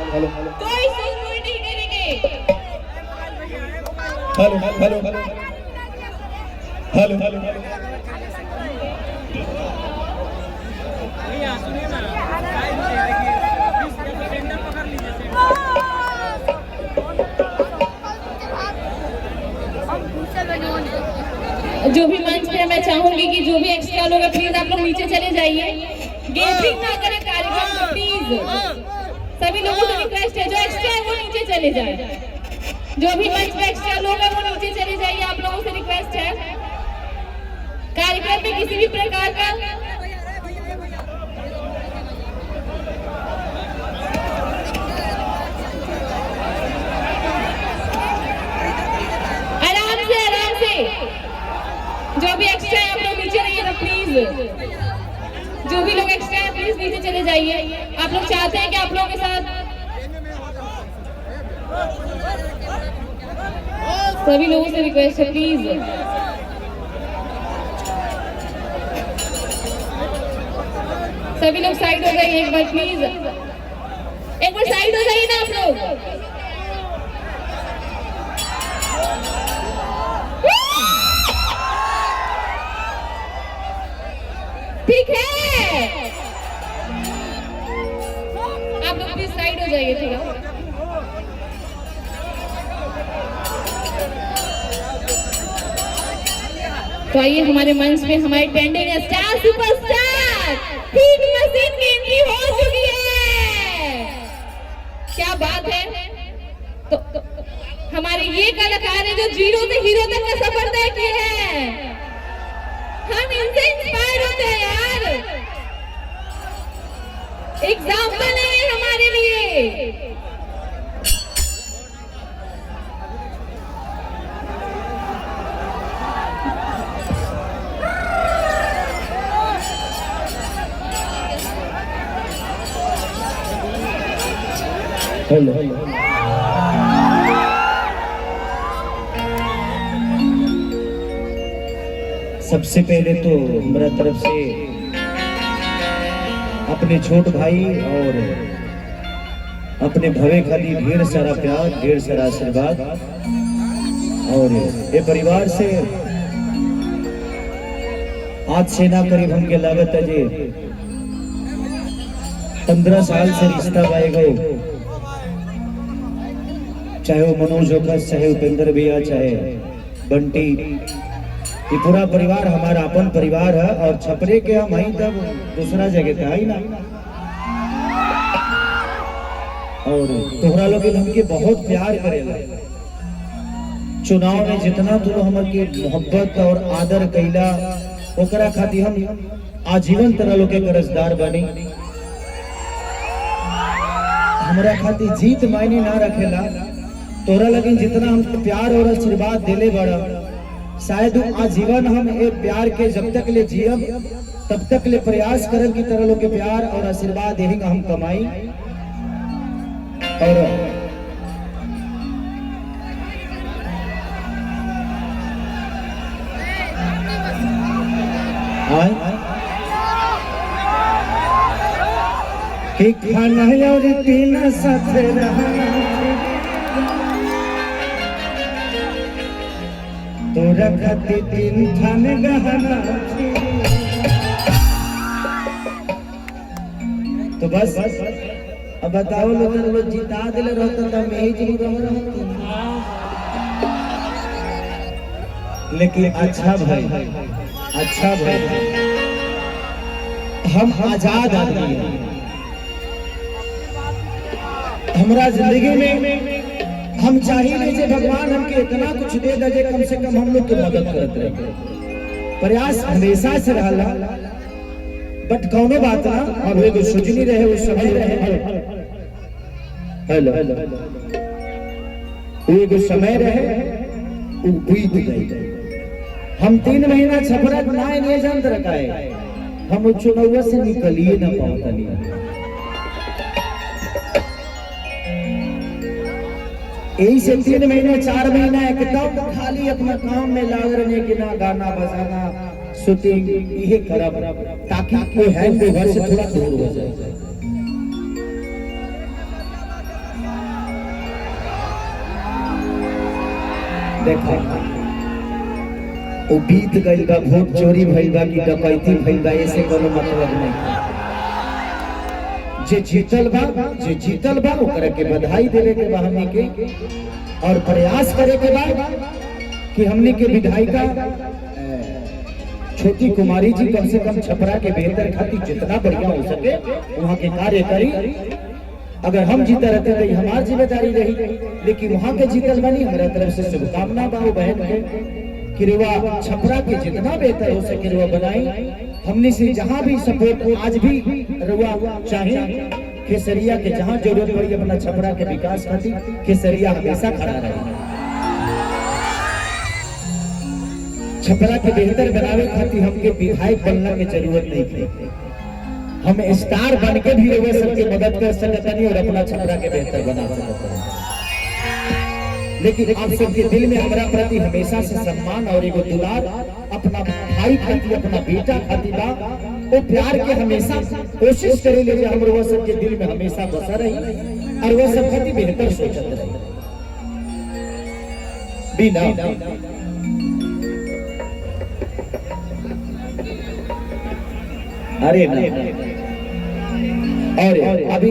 कोई सुन नहीं करेंगे। हेलो हेलो हेलो हेलो जो भी मंच पे मैं चाहूंगी कि जो भी एक्स्ट्रा लोग हैं प्लीज आप लोग नीचे चले जाइए, गैदरिंग ना करें कार्यक्रम में प्लीज। सभी लोगों से रिक्वेस्ट है जो एक्स्ट्रा है वो नीचे चले जाए, जो भी मंच पे एक्स्ट्रा लोग हैं वो नीचे चले जाइए, आप लोगों से रिक्वेस्ट है। कार्यक्रम में किसी भी प्रकार का आराम से जो भी एक्स्ट्रा है आप लोग नीचे रहिएगा प्लीज। जो भी लोग एक्स्ट्रा है प्लीज नीचे चले जाइए। आप लोग चाहते हैं कि आप लोगों के साथ सभी लोगों से रिक्वेस्ट है प्लीज। सभी लोग साइड हो जाइए एक बार प्लीज, एक बार साइड हो जाइए ना आप लोग। ठीक है आप लोग प्लीज साइड हो जाइए, ठीक है। तो आइए हमारे मंच में हमारे trending star superstar hit machine की एंट्री हो चुकी है। क्या बात है। तो हमारे ये कलाकार है जो जीरो से हीरो तक का सफर तय किए हैं। हम इनसे इंस्पायर होते हैं यार, एग्जाम्पल है हमारे लिए। हेलो हेलो सबसे पहले तो मेरा तरफ से अपने छोट भाई और अपने भवे खाली ढेर सारा प्यार, ढेर सारा आशीर्वाद। और ये परिवार से आज से ना करीब हमके लागत है जी 15 साल से रिश्ता पाए गए, चाहे वो मनोज होगा, चाहे उपेंद्र भैया, चाहे बंटी, ये पूरा परिवार हमारा अपन परिवार है। और छपरे के हम ही तब दूसरा जगह पे आई ना। और तोहरा लोग हमके बहुत प्यार करेला। चुनाव में जितना तुम हमके मोहब्बत और आदर कैला ओकरा खातिर हम आजीवन तरह लोग के कर्जदार बनी। हमरा खातिर जीत मायने ना रखेला, तोरा लगिन जितना हमको प्यार और आशीर्वाद दिले बड़ा, शायद आजीवन हम ये प्यार के जब तक ले जियब तब तक ले प्रयास करब की तरह लोग के प्यार और आशीर्वाद यही हम कमाई। और कि खाना और पीना साथ रहना तोरा खातिर 3 ठान गहना। तो बस अब बताओ लोग जिता दिले रहता था मैं ही जी रहता। लेकिन अच्छा भाई, अच्छा भाई, हम आजाद आदमी हैं। हमारा जिंदगी में हम चाहिए जे भगवान हमके इतना कुछ दे दे, कम से कम हम लोग की मदद करते रहे। प्रयास हमेशा से रहला, बट कौनो बात ना, अब एगो सोचनी रहे वो समय रहे। हेलो एगो समय रहे वो बीत गई। हम 3 महीना छपरा बनाए नहीं जानत रखाए, हम चुनाव से निकलिए ना पाता। यही से 3 महीने 4 महीना एकदम खाली अपना काम में लाग रहे कि ना गाना बजाना शूटिंग ये करब, ताकि कोई है घर से थोड़ा दूर हो जाए। देखो वो बीत गइल बा, वोट चोरी भइल बा कि डकैती भइल बा, ऐसे कोनो मतलब नहीं। जे जीतल बा ओकरा के बधाई देवे के बा हमनी के, और प्रयास करे के बा कि हमनी के विधायिका छोटी कुमारी जी कम से कम छपरा के बेहतर खातिर जितना बढ़िया हो सके वहाँ के कार्य करी। अगर हम जीता रहते तो हमारी जिम्मेदारी रही, लेकिन वहाँ के जीतल बनी हमारा तरफ से शुभकामना बा बहन के कि रुआ छपरा के जितना बेहतर हो सके रुआ बनाई। हमने से जहाँ भी सपोर्ट आज भी रुआ चाहिए, केसरिया के जहाँ जरूरत पड़ी अपना छपरा के विकास खातिर केसरिया हमेशा खड़ा रहे। छपरा के बेहतर बनावे खातिर हमके विधायक बनने की जरूरत नहीं थी, हम स्टार बन के भी लोगों सबके मदद कर सकते नहीं और अपना छपरा के बेहतर बना सकते हैं। लेकिन आप सबके दिल में हमारा प्रति हमेशा से सम्मान और एगो दुलार अपना भाई खातिर अपना बेटा खातिर बा, वो प्यार के हमेशा कोशिश करे ले हम वो सबके दिल में हमेशा बसा रही और वो सब खातिर बेहतर सोचते रही। बिना अरे ना, और अभी